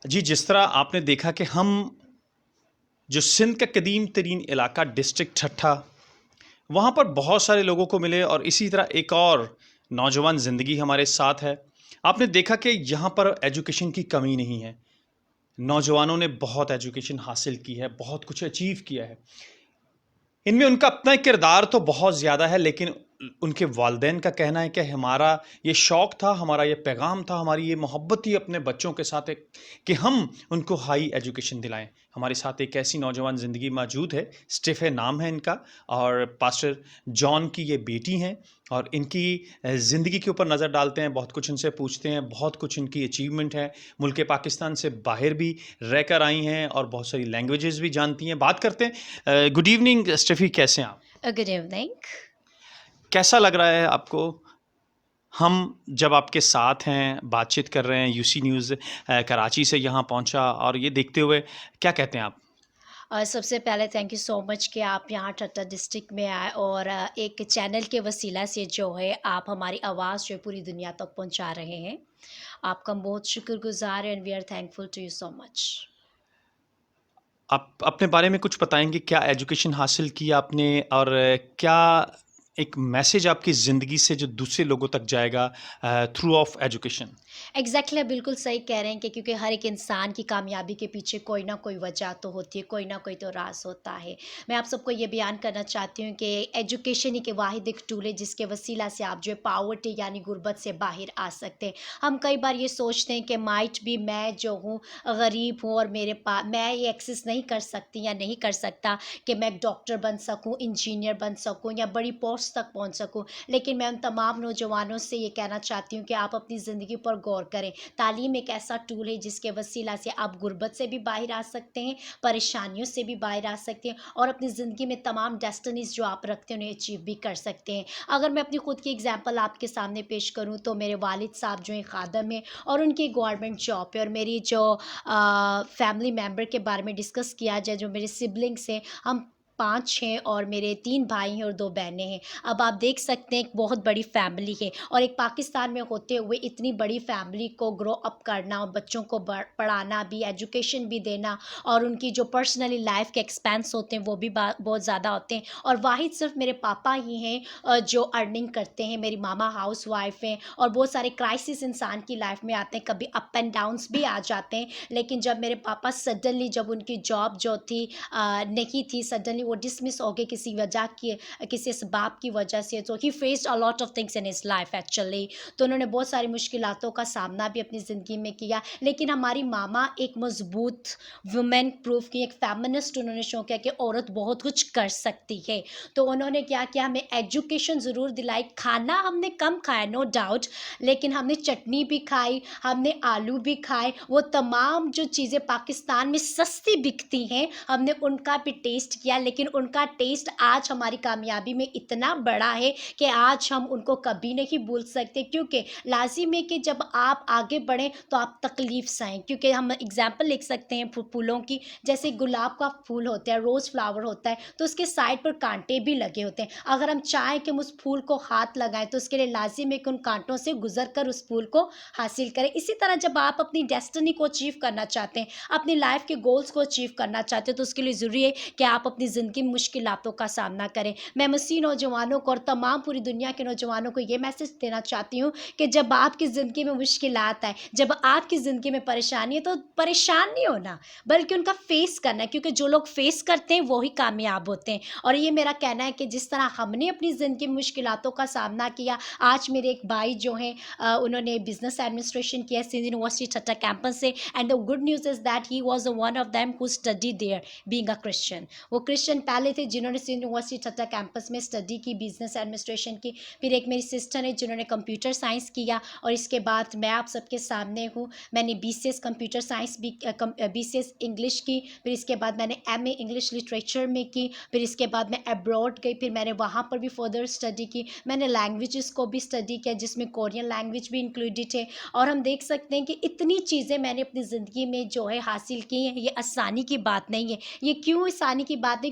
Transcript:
جی، جس طرح آپ نے دیکھا کہ ہم جو سندھ کا قدیم ترین علاقہ ڈسٹرکٹ ٹھٹھا، وہاں پر بہت سارے لوگوں کو ملے اور اسی طرح ایک اور نوجوان زندگی ہمارے ساتھ ہے۔ آپ نے دیکھا کہ یہاں پر ایجوکیشن کی کمی نہیں ہے، نوجوانوں نے بہت ایجوکیشن حاصل کی ہے، بہت کچھ اچیو کیا ہے۔ ان میں ان کا اپنا کردار تو بہت زیادہ ہے، لیکن ان کے والدین کا کہنا ہے کہ ہمارا یہ شوق تھا، ہمارا یہ پیغام تھا، ہماری یہ محبت تھی اپنے بچوں کے ساتھ کہ ہم ان کو ہائی ایجوکیشن دلائیں۔ ہمارے ساتھ ایک ایسی نوجوان زندگی موجود ہے، اسٹیفے نام ہے ان کا، اور پاسٹر جان کی یہ بیٹی ہیں، اور ان کی زندگی کے اوپر نظر ڈالتے ہیں، بہت کچھ ان سے پوچھتے ہیں، بہت کچھ ان کی اچیومنٹ ہے، ملک پاکستان سے باہر بھی رہ کر آئی ہیں اور بہت ساری لینگویجز بھی جانتی ہیں۔ بات کرتے ہیں، گڈ ایوننگ اسٹیفی، کیسے ہیں آپ؟ Good evening. کیسا لگ رہا ہے آپ کو؟ ہم جب آپ کے ساتھ ہیں، بات چیت کر رہے ہیں، یو سی نیوز کراچی سے یہاں پہنچا، اور یہ دیکھتے ہوئے کیا کہتے ہیں آپ؟ سب سے پہلے تھینک یو سو مچ کہ آپ یہاں ٹھٹہ ڈسٹرکٹ میں آئے اور ایک چینل کے وسیلہ سے جو ہے آپ ہماری آواز جو ہے پوری دنیا تک پہنچا رہے ہیں۔ آپ کا ہم بہت شکر گزار ہیں، and we are thankful to you so مچ۔ آپ اپنے بارے میں کچھ بتائیں گے؟ کیا ایجوکیشن حاصل کی آپ نے، اور کیا ایک میسج آپ کی زندگی سے جو دوسرے لوگوں تک جائے گا تھرو آف ایجوکیشن؟ ایگزیکٹلی بالکل صحیح کہہ رہے ہیں کہ کیونکہ ہر ایک انسان کی کامیابی کے پیچھے کوئی نہ کوئی وجہ تو ہوتی ہے، کوئی نہ کوئی تو راز ہوتا ہے۔ میں آپ سب کو یہ بیان کرنا چاہتی ہوں کہ ایجوکیشن ہی کے واحد ایک ٹول ہے جس کے وسیلہ سے آپ جو ہے پاورٹی یعنی غربت سے باہر آ سکتے ہیں۔ ہم کئی بار یہ سوچتے ہیں کہ مائٹ بھی میں جو ہوں غریب ہوں اور میرے پاس میں یہ ایکسس نہیں کر سکتی یا نہیں کر سکتا کہ میں ایک ڈاکٹر بن سکوں، انجینئر بن سکوں یا بڑی پوسٹ تک پہنچ سکوں، لیکن میں ان تمام نوجوانوں سے یہ کہنا چاہتی ہوں کہ آپ اپنی زندگی پر غور کریں۔ تعلیم ایک ایسا ٹول ہے جس کے وسیلہ سے آپ غربت سے بھی باہر آ سکتے ہیں، پریشانیوں سے بھی باہر آ سکتے ہیں، اور اپنی زندگی میں تمام ڈیسٹنیز جو آپ رکھتے ہیں انہیں اچیو بھی کر سکتے ہیں۔ اگر میں اپنی خود کی ایگزامپل آپ کے سامنے پیش کروں تو میرے والد صاحب جو ہیں خادم ہیں اور ان کی گورنمنٹ جاب ہے، اور میری جو فیملی ممبر کے بارے میں ڈسکس کیا جائے، جو میرے سبلنگس ہیں، ہم 5 ہیں اور میرے 3 بھائی ہیں اور 2 بہنیں ہیں۔ اب آپ دیکھ سکتے ہیں ایک بہت بڑی فیملی ہے، اور ایک پاکستان میں ہوتے ہوئے اتنی بڑی فیملی کو گرو اپ کرنا اور بچوں کو پڑھانا بھی، ایجوکیشن بھی دینا، اور ان کی جو پرسنلی لائف کے ایکسپینس ہوتے ہیں وہ بھی بہت زیادہ ہوتے ہیں، اور واحد صرف میرے پاپا ہی ہیں جو ارننگ کرتے ہیں۔ میری ماما ہاؤس وائف ہیں، اور بہت سارے کرائسس انسان کی لائف میں آتے ہیں، کبھی اپ اینڈ ڈاؤنس بھی آ جاتے ہیں، لیکن جب میرے پاپا سڈنلی جب ان کی جاب جو تھی نہیں تھی، سڈنلی وہ ڈسمس ہو گئے کسی وجہ کی، کسی اسباب کی وجہ سے، تو ہی faced a lot of things in his life actually. تو انہوں نے بہت ساری مشکلاتوں کا سامنا بھی اپنی زندگی میں کیا، لیکن ہماری ماما ایک مضبوط وومن پروف کی، ایک فیمنسٹ انہوں نے شو کیا کہ عورت بہت کچھ کر سکتی ہے۔ تو انہوں نے کیا کیا، ہمیں ایجوکیشن ضرور دلائی۔ کھانا ہم نے کم کھایا نو ڈاؤٹ، لیکن ہم نے چٹنی بھی کھائی، ہم نے آلو بھی کھائے، وہ تمام جو چیزیں پاکستان میں سستی بکتی ہیں ہم نے ان کا بھی ٹیسٹ کیا، لیکن ان کا ٹیسٹ آج ہماری کامیابی میں اتنا بڑا ہے کہ آج ہم ان کو کبھی نہیں بھول سکتے، کیونکہ لازم ہے کہ جب آپ آگے بڑھیں تو آپ تکلیف سہیں، کیونکہ ہم اگزامپل لکھ سکتے ہیں پھولوں کی، جیسے گلاب کا پھول ہوتا ہے، روز فلاور ہوتا ہے، تو اس کے سائڈ پر کانٹے بھی لگے ہوتے ہیں۔ اگر ہم چاہیں کہ ہم اس پھول کو ہاتھ لگائیں تو اس کے لیے لازم ہے کہ ان کانٹوں سے گزر کر اس پھول کو حاصل کریں۔ اسی طرح جب آپ اپنی ڈیسٹنی کو اچیو کرنا چاہتے ہیں، اپنی لائف کے گولز کو اچیو کرنا چاہتے ہیں، تو اس کے لیے ضروری ہے کہ آپ اپنی زندگی میں مشکلاتوں کا سامنا کریں۔ میں مسیح نوجوانوں کو اور تمام پوری دنیا کے نوجوانوں کو یہ میسج دینا چاہتی ہوں کہ جب آپ کی زندگی میں مشکلات آئے، جب آپ کی زندگی میں پریشانی ہے، تو پریشان نہیں ہونا بلکہ ان کا فیس کرنا ہے، کیونکہ جو لوگ فیس کرتے ہیں وہی کامیاب ہوتے ہیں۔ اور یہ میرا کہنا ہے کہ جس طرح ہم نے اپنی زندگی میں مشکلاتوں کا سامنا کیا، آج میرے ایک بھائی جو ہیں انہوں نے بزنس ایڈمنسٹریشن کیا سندھ یونیورسٹی ٹھٹہ کیمپس سے، and the good news is that he was one of them who study there being a Christian. وہ کرسچن پہلے تھے جنہوں نے سندھ یونیورسٹی ٹھٹہ کیمپس میں اسٹڈی کی، بزنس ایڈمنسٹریشن کی۔ پھر ایک میری سسٹر ہے جنہوں نے کمپیوٹر سائنس کیا، اور اس کے بعد میں آپ سب کے سامنے ہوں۔ میں نے BCS کمپیوٹر سائنس بھی، BCS انگلش کی، پھر اس کے بعد میں نے MA انگلش لٹریچر میں کی، پھر اس کے بعد میں ابراڈ گئی، پھر میں نے وہاں پر بھی فردر اسٹڈی کی۔ میں نے لینگویجز کو بھی اسٹڈی کیا جس میں کورین لینگویج بھی انکلوڈیڈ ہے، اور ہم دیکھ سکتے ہیں کہ اتنی چیزیں میں نے اپنی زندگی میں جو ہے حاصل کی ہیں۔ یہ آسانی کی بات نہیں ہے۔ یہ کیوں آسانی کی بات نہیں؟